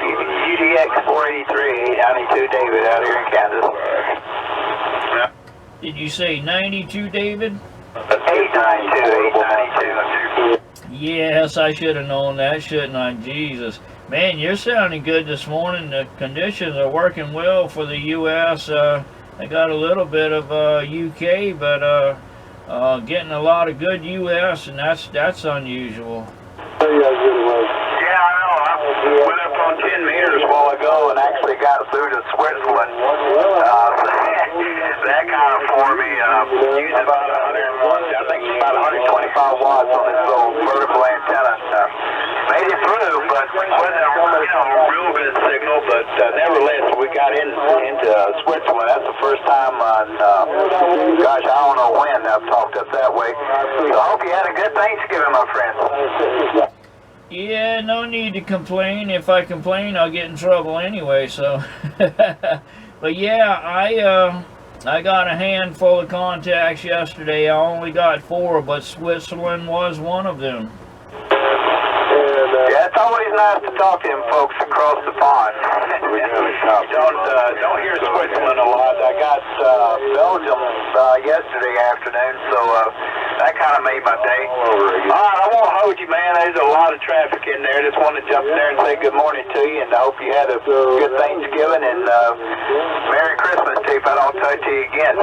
UDX 483, 92 David out here in Kansas. Did you say 92, David? 892. Yes, I should have known that, shouldn't I? Jesus. Man, you're sounding good this morning. The conditions are working well for the U.S. I got a little bit of UK, but getting a lot of good U.S., and that's unusual. Yeah, I know. I went up on 10 meters a while ago and actually got through to Switzerland. That kind of for me, using about 101, I think about 125 watts on this little vertical antenna. Made it through, but wasn't a real good signal. But nevertheless, we got into Switzerland. That's the first time on, gosh, I don't know when I've talked up that way. So I hope you had a good Thanksgiving, my friend. Yeah, no need to complain. If I complain, I'll get in trouble anyway, so. But yeah, I got a handful of contacts yesterday. I only got 4, but Switzerland was one of them. Yeah, it's always nice to talk to them folks across the pond. Don't hear Switzerland a lot. I got Belgium yesterday afternoon, so that kind of made my day. Alright, I won't hold you, man. There's a lot of traffic in there. Just wanted to jump in there and say good morning to you, and I hope you had a good Thanksgiving, and Merry Christmas to you if I don't talk to you again.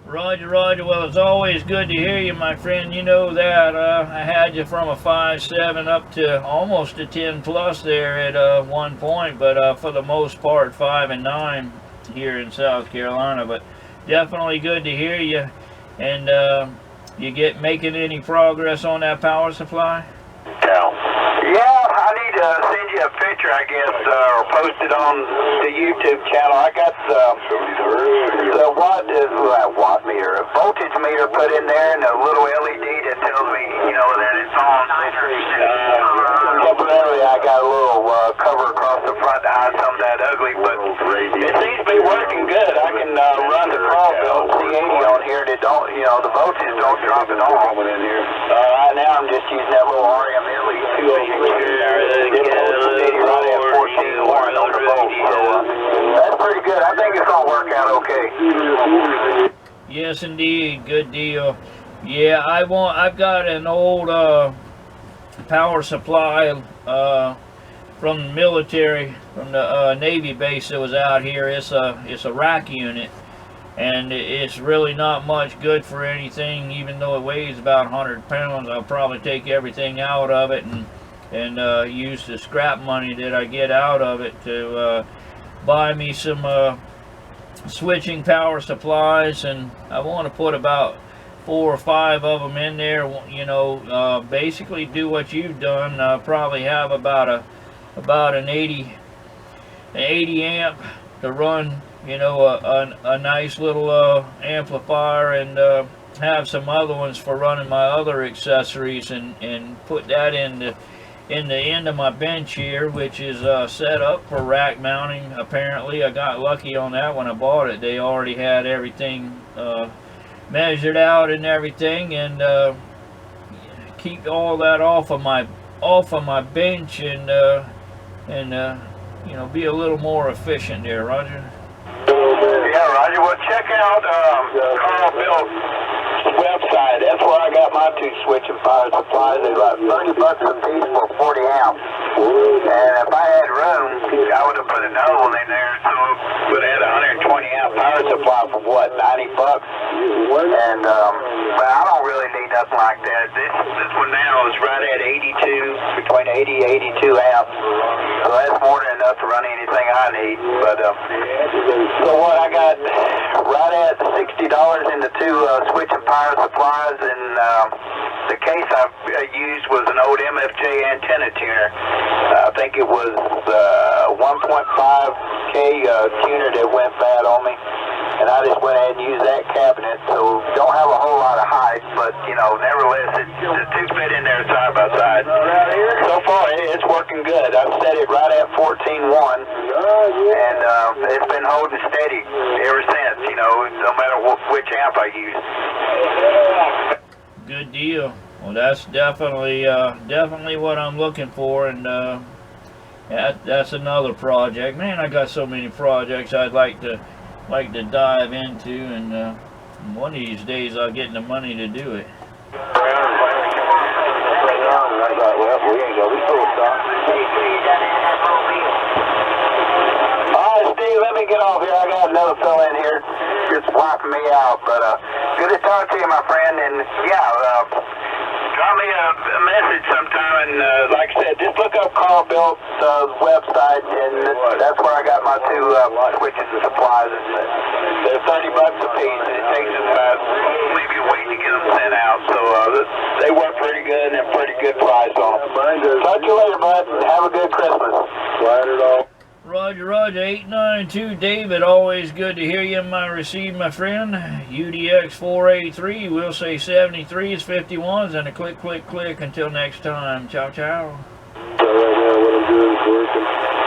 Roger, Roger. Well, it's always good to hear you, my friend. You know that. I had you from a 5.7 up to almost a 10 plus there at one point, but for the most part 5 and 9 here in South Carolina. But definitely good to hear you. And you making any progress on that power supply? Yeah, I need to send you a picture, I guess, or post it on the YouTube channel. I got the watt meter, a voltage meter put in there, and a little LED that tells me, that it's on. Temporarily, I got a little cover across the front to hide some of that ugly, but it seems to be working good. I can run the crawl belt C80 on here, and it don't, the voltage don't drop at all. Right now, I'm just using that little RM LED 280 right at 14 on the volt, so that's pretty good. I think it's gonna work out okay. Yes, indeed. Good deal. Yeah, I've got an old power supply from the military, from the Navy base that was out here. It's a rack unit, and it's really not much good for anything. Even though it weighs about 100 pounds, I'll probably take everything out of it and use the scrap money that I get out of it to buy me some switching power supplies, and I want to put about 4 or 5 of them in there. Basically do what you've done. Probably have about an 80 amp to run, a nice little amplifier, and have some other ones for running my other accessories, and put that in the end of my bench here, which is set up for rack mounting. Apparently I got lucky on that when I bought it. They already had everything measured out and everything, and keep all that off of my bench, and be a little more efficient there, Roger. Yeah, Roger. Well, check out Carl Bill's website. That's where I got my 2 switching power supplies. They're like $30 a piece for 40 amps. And if I had room, I would have put another one in there, so it would have had a 120 amp power supply for what, $90? And but I don't really need nothing like that. This one now is right at 82, between 80 and 82 amps. So that's more than enough to run anything I need. But so what I got right at $60 in the 2 switching power supplies, and the case I used was an old MFJ antenna tuner. I think it was 1.5K tuner that went bad on me, and I just went ahead and used that cabinet. So don't have a whole lot of height, but nevertheless, the 2 fit in there side by side. So far, it's working good. I've set it right at 14.1, and it's been holding steady ever since. No matter which amp I use. Good deal. Well, that's definitely what I'm looking for, and That's another project. Man, I got so many projects I'd like to dive into, and one of these days I'll get the money to do it. Alright, Steve, let me get off here. I got another fella in here just wiping me out. But good to talk to you, my friend. And yeah, drop me a message sometime. And like I said, just look up Carl Bill's website, and that's where I got my two switches and supplies. They're $30 a piece, and it takes us about maybe a week to get them sent out. So they work pretty good, and they're pretty good price on them. Talk to you later, bud. Have a good Christmas. Right it all. Roger, Roger, 892 David, always good to hear you in my receive, my friend. UDX 483, we'll say 73s, 51s, and a click, click, click. Until next time, ciao, ciao. Right now, what I'm doing is working.